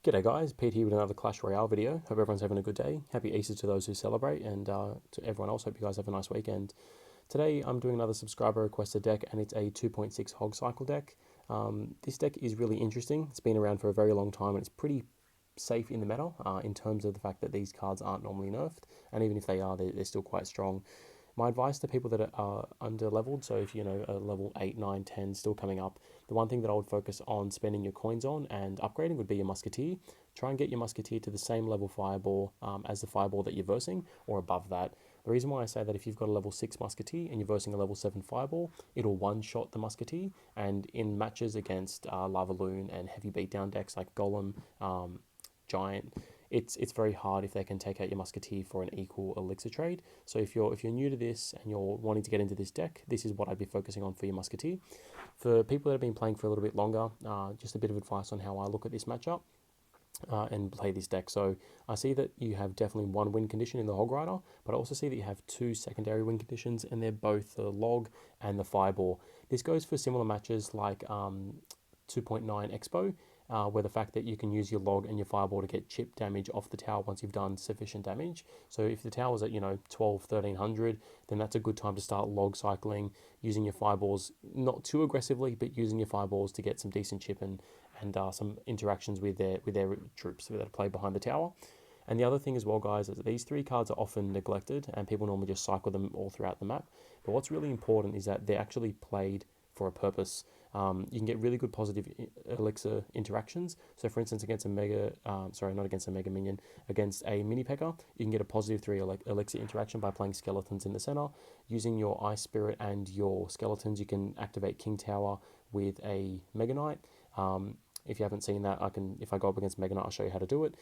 G'day guys, Pete here with another Clash Royale video. Hope everyone's having a good day. Happy Easter to those who celebrate, and to everyone else, hope you guys have a nice weekend. Today I'm doing another subscriber requested deck, and it's a 2.6 Hog Cycle deck. This deck is really interesting. It's been around for a very long time, and it's pretty safe in the meta in terms of the fact that these cards aren't normally nerfed, and even if they are, they're still quite strong. My advice to people that are under leveled, so if you know a level 8, 9, 10 still coming up, the one thing that I would focus on spending your coins on and upgrading would be your Musketeer. Try and get your Musketeer to the same level Fireball as the Fireball that you're versing, or above that. The reason why I say that, if you've got a level 6 Musketeer and you're versing a level 7 Fireball, it'll one-shot the Musketeer, and in matches against Lava Loon and heavy beatdown decks like Golem, Giant, it's very hard if they can take out your Musketeer for an equal elixir trade. So if you're new to this and you're wanting to get into this deck, this is what I'd be focusing on for your Musketeer. For people that have been playing for a little bit longer, just a bit of advice on how I look at this matchup and play this deck. So I see that you have definitely one win condition in the Hog Rider, but I also see that you have two secondary win conditions, and they're both the Log and the Fireball. This goes for similar matches like 2.9 Expo, where the fact that you can use your Log and your Fireball to get chip damage off the tower once you've done sufficient damage. So if the tower's at 12, 1300, then that's a good time to start Log cycling, using your Fireballs not too aggressively, but using your Fireballs to get some decent chip and some interactions with their troops that play behind the tower. And the other thing as well, guys, is that these three cards are often neglected, and people normally just cycle them all throughout the map. But what's really important is that they're actually played for a purpose. You can get really good positive elixir interactions. So, for instance, against a mega, sorry, not against a mega minion, against a mini P.E.K.K.A, you can get a positive 3 elixir interaction by playing skeletons in the center. Using your Ice Spirit and your skeletons, you can activate King Tower with a Mega Knight. If you haven't seen that, if I go up against Mega Knight, I'll show you how to do it.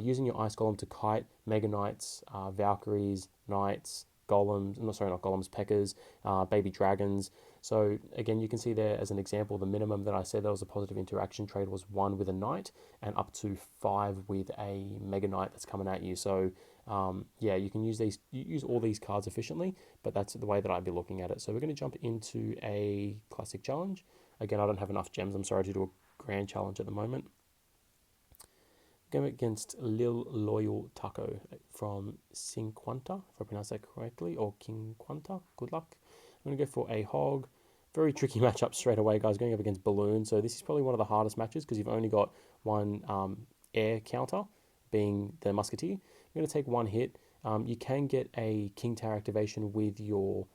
Using your Ice Golem to kite Mega Knights, Valkyries, Knights, Golems, no, sorry, not Golems, P.E.K.K.A s, Baby Dragons. So again, you can see there as an example, the minimum that I said there was a positive interaction trade was 1 with a Knight, and up to 5 with a Mega Knight that's coming at you. So yeah, you can use all these cards efficiently, but that's the way that I'd be looking at it. So we're going to jump into a classic challenge. Again, I don't have enough gems, I'm sorry, to do a grand challenge at the moment. Going against Lil Loyal Taco from Cinquanta, if I pronounce that correctly, or Quinquanta. Good luck. I'm going to go for a Hog. Very tricky matchup straight away, guys, going up against Balloon. So this is probably one of the hardest matches because you've only got one air counter, being the Musketeer. You're going to take one hit. You can get a King Tower activation with your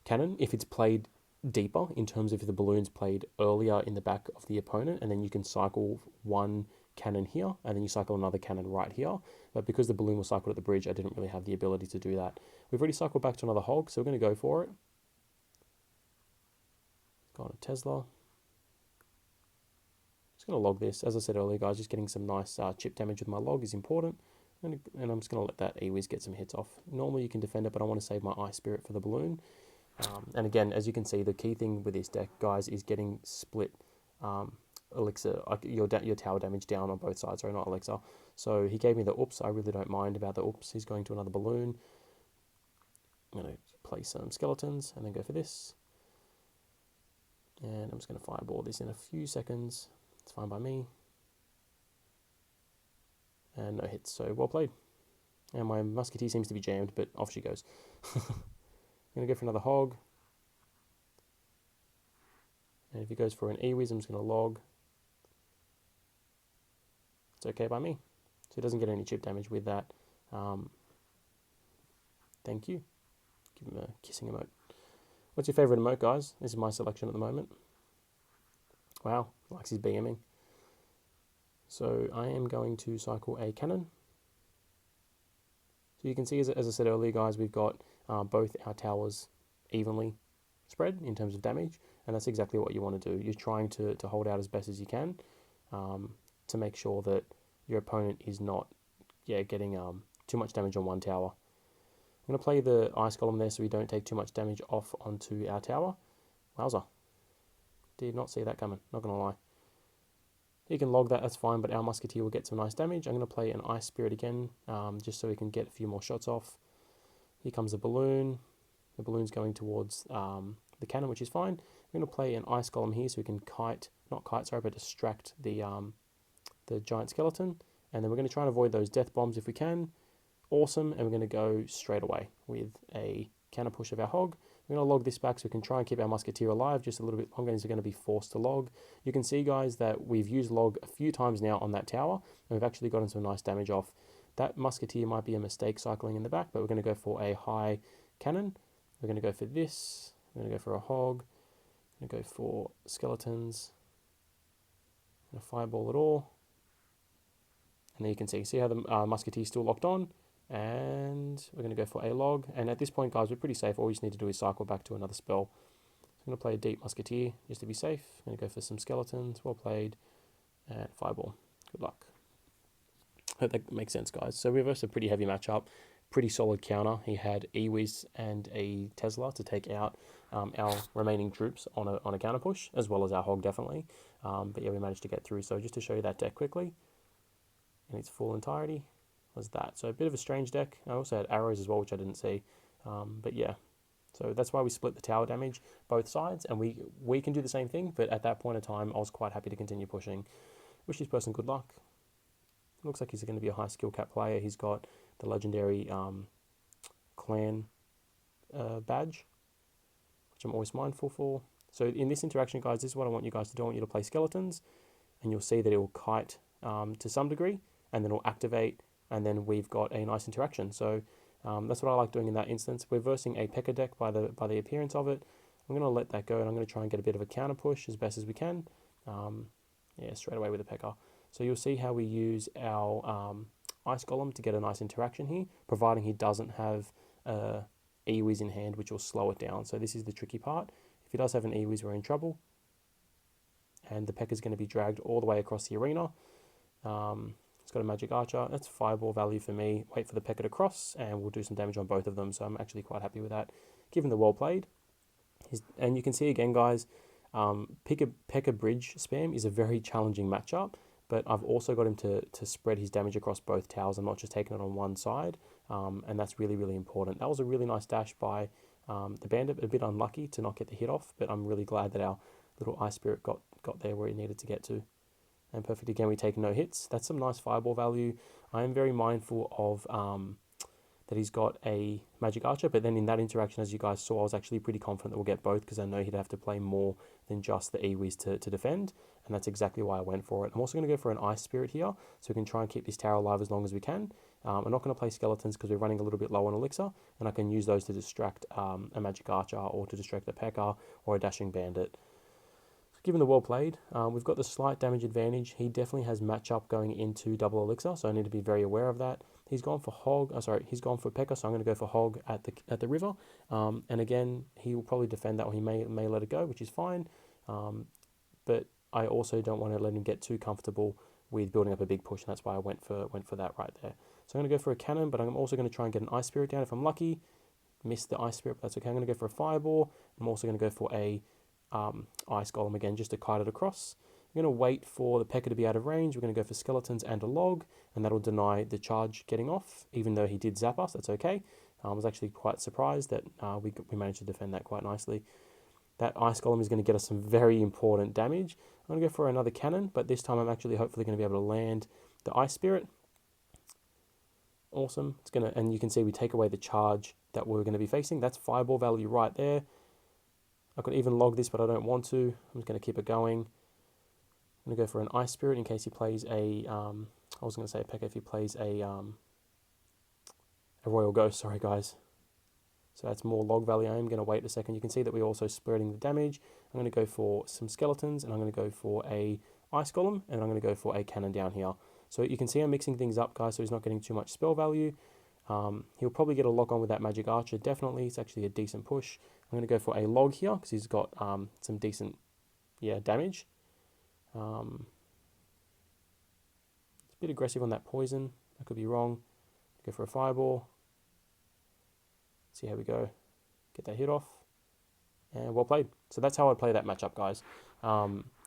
cannon if it's played deeper, in terms of if the balloon's played earlier in the back of the opponent, and then you can cycle one cannon here and then you cycle another cannon right here. But because the balloon was cycled at the bridge, I didn't really have the ability to do that. We've already cycled back to another Hog, so we're going to go for it. Got a Tesla. Just going to log this. As I said earlier, guys, just getting some nice chip damage with my Log is important. And I'm just going to let that E-Wiz get some hits off. Normally you can defend it, but I want to save my Ice Spirit for the balloon. And again, as you can see, the key thing with this deck, guys, is getting split elixir, your tower damage down on both sides, sorry, not elixir. So he gave me the oops. I really don't mind about the oops. He's going to another balloon. I'm going to play some skeletons and then go for this. And I'm just going to fireball this in a few seconds. It's fine by me. And no hits, so well played. And my Musketeer seems to be jammed, but off she goes. I'm going to go for another Hog. And if he goes for an E-Wiz, I'm just going to log. It's okay by me. So he doesn't get any chip damage with that. Thank you. Give him a kissing emote. What's your favourite emote, guys? This is my selection at the moment. Wow, likes his BMing. So I am going to cycle a cannon. So you can see, as I said earlier, guys, we've got both our towers evenly spread in terms of damage, and that's exactly what you want to do. You're trying to hold out as best as you can to make sure that your opponent is not getting too much damage on one tower. I'm going to play the Ice Golem there so we don't take too much damage off onto our tower. Wowza. Did not see that coming, not going to lie. You can log that, that's fine, but our Musketeer will get some nice damage. I'm going to play an Ice Spirit again, just so we can get a few more shots off. Here comes the balloon. The balloon's going towards cannon, which is fine. I'm going to play an ice golem here so we can distract the giant skeleton. And then we're going to try and avoid those death bombs if we can. Awesome, and we're going to go straight away with a counter push of our hog. We're going to log this back so we can try and keep our musketeer alive just a little bit longer, and he's going to be forced to log. You can see, guys, that we've used log a few times now on that tower, and we've actually gotten some nice damage off. That musketeer might be a mistake cycling in the back, but we're going to go for a high cannon. We're going to go for this. We're going to go for a hog. We're going to go for skeletons. I'm going to fireball it all. And there you can see how the musketeer is still locked on. And we're going to go for a log. And at this point, guys, we're pretty safe. All we just need to do is cycle back to another spell. So I'm going to play a deep musketeer just to be safe. I'm going to go for some skeletons. Well played. And fireball. Good luck. Hope that makes sense, guys. So we reversed a pretty heavy matchup. Pretty solid counter. He had Ewiz and a Tesla to take out our remaining troops on a counter push, as well as our hog, definitely. But yeah, we managed to get through. So just to show you that deck quickly, in its full entirety, was that. So a bit of a strange deck. I also had arrows as well, which I didn't see. But yeah, so that's why we split the tower damage both sides, and we can do the same thing. But at that point in time, I was quite happy to continue pushing. Wish this person good luck. Looks like he's going to be a high skill cap player. He's got the legendary clan badge, which I'm always mindful for. So in this interaction, guys, this is what I want you guys to do. I want you to play skeletons, and you'll see that it will kite to some degree, and then it'll activate, and then we've got a nice interaction. So that's what I like doing in that instance. We're versing a P.E.K.K.A deck by the appearance of it. I'm going to let that go, and I'm going to try and get a bit of a counter push as best as we can. Yeah, straight away with a P.E.K.K.A. So you'll see how we use our ice golem to get a nice interaction here, providing he doesn't have Ewiz in hand, which will slow it down. So this is the tricky part. If he does have an Ewiz, we're in trouble. And the P.E.K.K.A is going to be dragged all the way across the arena. It's got a magic archer. That's fireball value for me. Wait for the P.E.K.K.A to cross, and we'll do some damage on both of them. So I'm actually quite happy with that, given the well played. And you can see again, guys, P.E.K.K.A bridge spam is a very challenging matchup. But I've also got him to spread his damage across both towers and not just taking it on one side. And that's really, really important. That was a really nice dash by the bandit. A bit unlucky to not get the hit off, but I'm really glad that our little ice spirit got there where he needed to get to. And perfect again, we take no hits. That's some nice fireball value. I am very mindful of that he's got a magic archer, but then in that interaction, as you guys saw, I was actually pretty confident that we'll get both, because I know he'd have to play more than just the Ewiz to defend, and that's exactly why I went for it. I'm also going to go for an ice spirit here, so we can try and keep this tower alive as long as we can. I'm not going to play skeletons because we're running a little bit low on elixir, and I can use those to distract a magic archer, or to distract a P.E.K.K.A or a dashing bandit. Given the well played, we've got the slight damage advantage. He definitely has matchup going into double elixir, so I need to be very aware of that. He's gone for hog. He's gone for P.E.K.K.A, so I'm going to go for hog at the river. And again, he will probably defend that, or he may let it go, which is fine. But I also don't want to let him get too comfortable with building up a big push, and that's why I went for that right there. So I'm going to go for a cannon, but I'm also going to try and get an ice spirit down if I'm lucky. Missed the ice spirit, but that's okay. I'm going to go for a fireball. I'm also going to go for a ice golem again, just to kite it across. I'm going to wait for the P.E.K.K.A to be out of range. We're going to go for skeletons and a log, and that'll deny the charge getting off, even though he did zap us. That's okay. I was actually quite surprised that we managed to defend that quite nicely. That ice golem is going to get us some very important damage. I'm going to go for another cannon, but this time I'm actually hopefully going to be able to land the ice spirit. Awesome. It's going to, and you can see we take away the charge that we're going to be facing. That's fireball value right there. I could even log this, but I don't want to. I'm just going to keep it going. I'm going to go for an ice spirit in case he plays a. I was going to say a P.E.K.K.A if he plays a royal ghost. Sorry, guys. So that's more log value. I am going to wait a second. You can see that we're also spreading the damage. I'm going to go for some skeletons, and I'm going to go for a ice golem, and I'm going to go for a cannon down here. So you can see I'm mixing things up, guys, so he's not getting too much spell value. He'll probably get a lock on with that magic archer, definitely. It's actually a decent push. I'm going to go for a log here because he's got some decent damage. It's a bit aggressive on that poison. I could be wrong. Go for a fireball. See how we go. Get that hit off. And well played. So that's how I play that matchup, guys,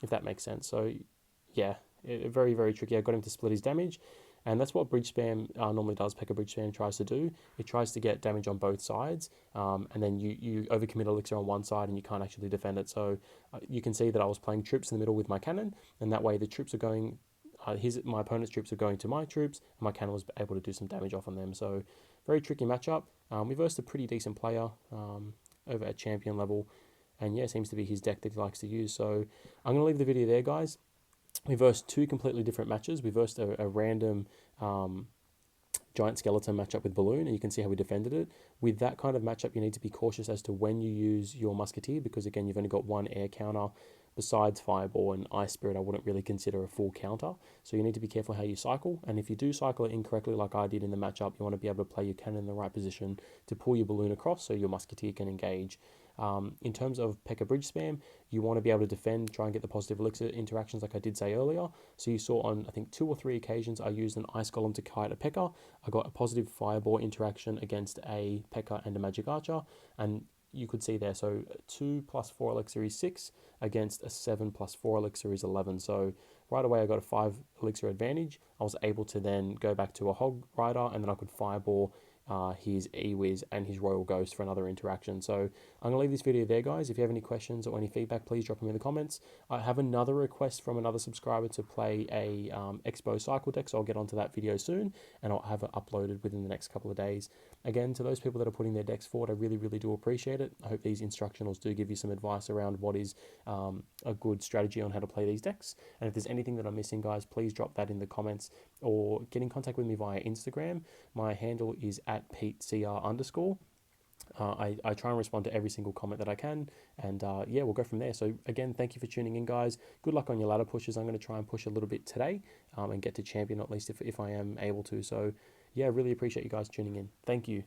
if that makes sense. So yeah, very, very tricky. I got him to split his damage. And that's what bridge spam normally does. P.E.K.K.A. bridge spam tries to do. It tries to get damage on both sides, and then you overcommit elixir on one side and you can't actually defend it. So you can see that I was playing troops in the middle with my cannon, and that way the troops are going. My opponent's troops are going to my troops, and my cannon was able to do some damage off on them. So very tricky matchup. We versed a pretty decent player over at champion level, and yeah, seems to be his deck that he likes to use. So I'm going to leave the video there, guys. We versed two completely different matches. We versed a random giant skeleton matchup with balloon, and you can see how we defended it. With that kind of matchup, you need to be cautious as to when you use your musketeer, because again, you've only got one air counter. Besides fireball and ice spirit, I wouldn't really consider a full counter. So you need to be careful how you cycle, and if you do cycle it incorrectly like I did in the matchup, you want to be able to play your cannon in the right position to pull your balloon across so your musketeer can engage. In terms of P.E.K.K.A. bridge spam, you want to be able to defend, try and get the positive elixir interactions like I did say earlier. So you saw on, I think, 2 or 3 occasions, I used an ice golem to kite a P.E.K.K.A. I got a positive fireball interaction against a P.E.K.K.A. and a magic archer, and you could see there, so 2 plus 4 elixir is 6 against a 7 plus 4 elixir is 11. So right away I got a 5 elixir advantage. I was able to then go back to a hog rider, and then I could fireball his E-Wiz and his Royal Ghost for another interaction. So I'm going to leave this video there, guys. If you have any questions or any feedback, please drop them in the comments. I have another request from another subscriber to play a Expo cycle deck, so I'll get onto that video soon, and I'll have it uploaded within the next couple of days. Again, to those people that are putting their decks forward, I really, really do appreciate it. I hope these instructionals do give you some advice around what is a good strategy on how to play these decks. And if there's anything that I'm missing, guys, please drop that in the comments or get in contact with me via Instagram. My handle is @PeteCR_. I try and respond to every single comment that I can, and yeah, we'll go from there. So again, thank you for tuning in, guys. Good luck on your ladder pushes. I'm going to try and push a little bit today and get to champion, at least if I am able to. So yeah, really appreciate you guys tuning in. Thank you.